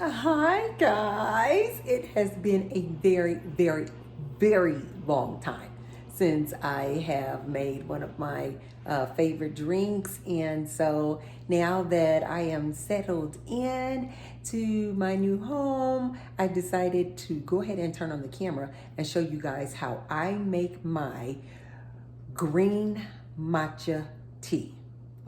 Hi guys, it has been a very long time since I have made one of my favorite drinks, and so now that I am settled in to my new home, I decided to go ahead and turn on the camera and show you guys how I make my green matcha tea.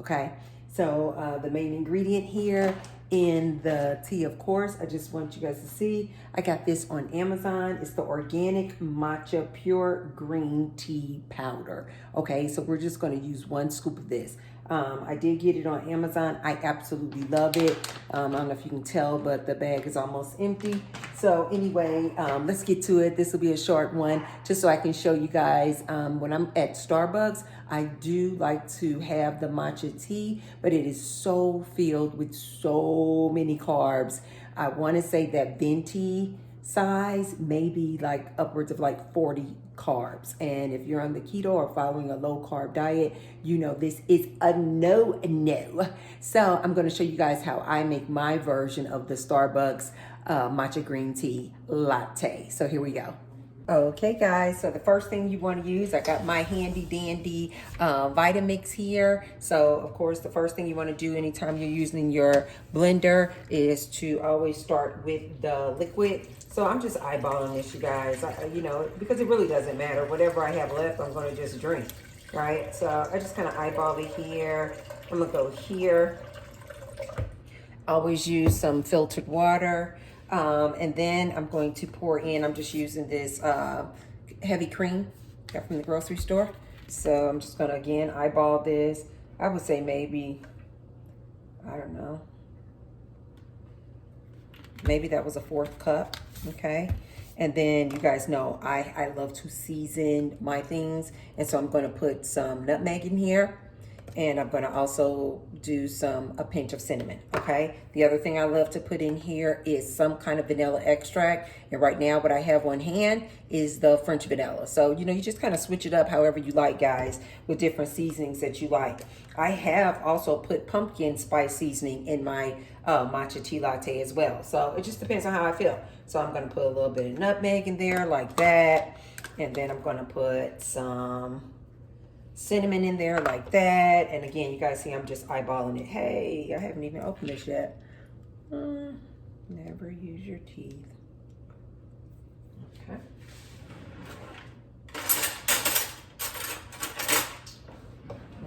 Okay, so the main ingredient here in the tea, of course, I just want you guys to see, I got this on Amazon. It's the organic matcha pure green tea powder. Okay, so we're just going to use 1 scoop of this. I did get it on Amazon. I absolutely love it. I don't know if you can tell, but the bag is almost empty. So anyway, let's get to it. This will be a short one just so I can show you guys. When I'm at Starbucks, I do like to have the matcha tea, but it is so filled with so many carbs. I want to say that venti size, maybe like upwards of like 40 carbs. And if you're on the keto or following a low carb diet, you know this is a no. So I'm going to show you guys how I make my version of the Starbucks matcha green tea latte. So here we go. Okay guys, so the first thing you want to use, I got my handy dandy Vitamix here. So of course the first thing you want to do anytime you're using your blender is to always start with the liquid. So I'm just eyeballing this, you guys, you know, because it really doesn't matter. Whatever I have left, I'm going to just drink, right? So I just kind of eyeball it here. I'm going to go here. Always use some filtered water. And then I'm going to pour in, I'm just using this heavy cream got from the grocery store. So I'm just gonna, again, eyeball this. I would say maybe, I don't know, maybe that was a 1/4 cup, okay? And then you guys know I love to season my things. And so I'm gonna put some nutmeg in here. And I'm gonna also do a pinch of cinnamon, okay? The other thing I love to put in here is some kind of vanilla extract. And right now what I have on hand is the French vanilla. So, you know, you just kind of switch it up however you like, guys, with different seasonings that you like. I have also put pumpkin spice seasoning in my matcha tea latte as well. So it just depends on how I feel. So I'm gonna put a little bit of nutmeg in there like that. And then I'm gonna put some cinnamon in there like that. And again, you guys see I'm just eyeballing it. Hey, I haven't even opened this yet. Never use your teeth. Okay.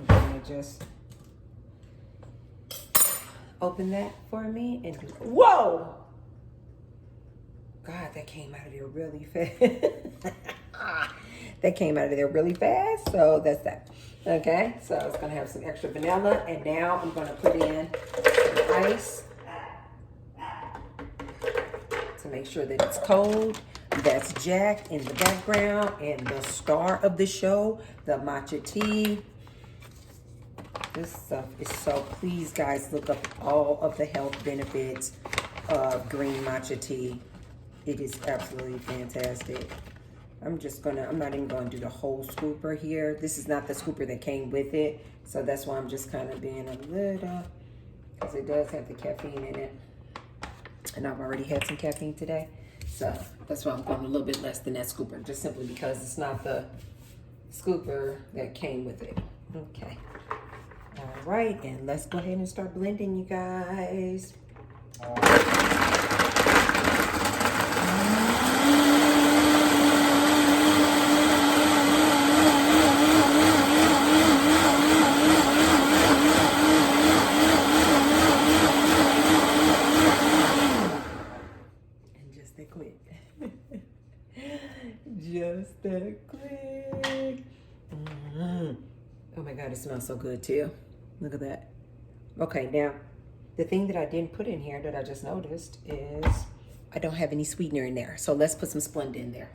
I'm gonna just open that for me and do, whoa! God, that came out of there really fast. That came out of there really fast, so that's that. Okay, so it's gonna have some extra vanilla, and now I'm gonna put in some ice to make sure that it's cold. That's Jack in the background, and the star of the show, the matcha tea. This stuff is so, please guys, look up all of the health benefits of green matcha tea. It is absolutely fantastic. I'm not even gonna do the whole scooper here. This is not the scooper that came with it. So that's why I'm just kind of being a little, because it does have the caffeine in it. And I've already had some caffeine today. So that's why I'm going a little bit less than that scooper, just simply because it's not the scooper that came with it. Okay. All right, and let's go ahead and start blending, you guys. Just that quick. Oh my God, it smells so good too. Look at that. Okay, now the thing that I didn't put in here that I just noticed is I don't have any sweetener in there. So let's put some Splenda in there.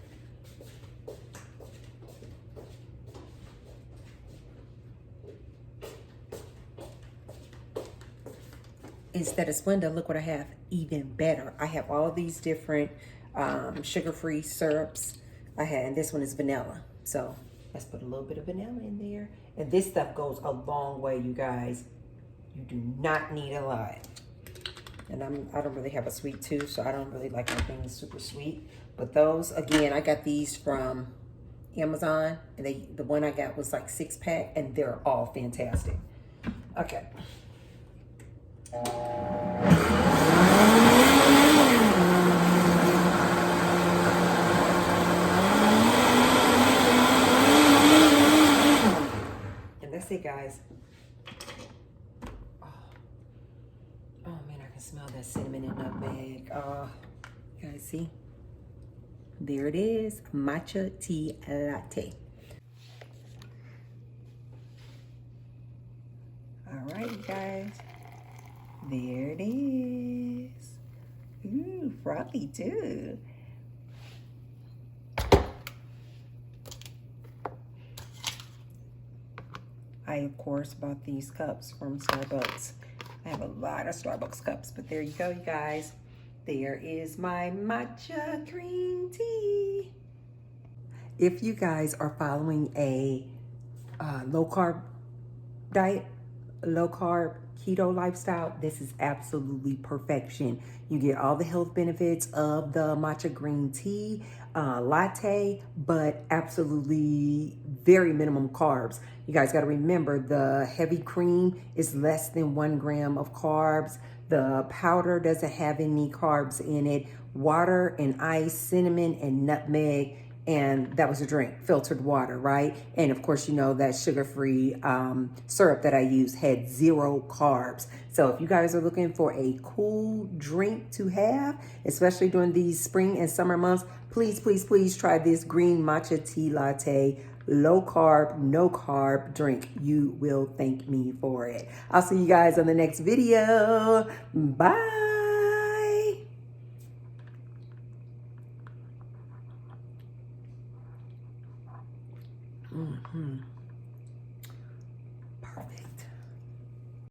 Instead of Splenda, look what I have, even better. I have all these different sugar-free syrups. And this one is vanilla. So let's put a little bit of vanilla in there. And this stuff goes a long way, you guys. You do not need a lot. And I don't really have a sweet tooth, so I don't really like anything super sweet. But those, again, I got these from Amazon, and the one I got was like 6-pack, and they're all fantastic. Okay. And that's it, guys. Oh man, I can smell that cinnamon and nutmeg. You guys see? There it is, matcha tea latte. All right, you guys. There it is. Ooh, frothy too. I, of course, bought these cups from Starbucks. I have a lot of Starbucks cups, but there you go, you guys. There is my matcha green tea. If you guys are following a low-carb diet, low-carb keto lifestyle, this is absolutely perfection. You get all the health benefits of the matcha green tea latte, but absolutely very minimum carbs. You guys got to remember the heavy cream is less than 1 gram of carbs. The powder doesn't have any carbs in it. Water and ice, cinnamon and nutmeg, and that was a drink, filtered water, right? And of course, you know that sugar-free syrup that I use had 0 carbs. So if you guys are looking for a cool drink to have, especially during these spring and summer months, please, please, please try this green matcha tea latte, low carb, no carb drink. You will thank me for it. I'll see you guys on the next video. Bye. Mm-hmm.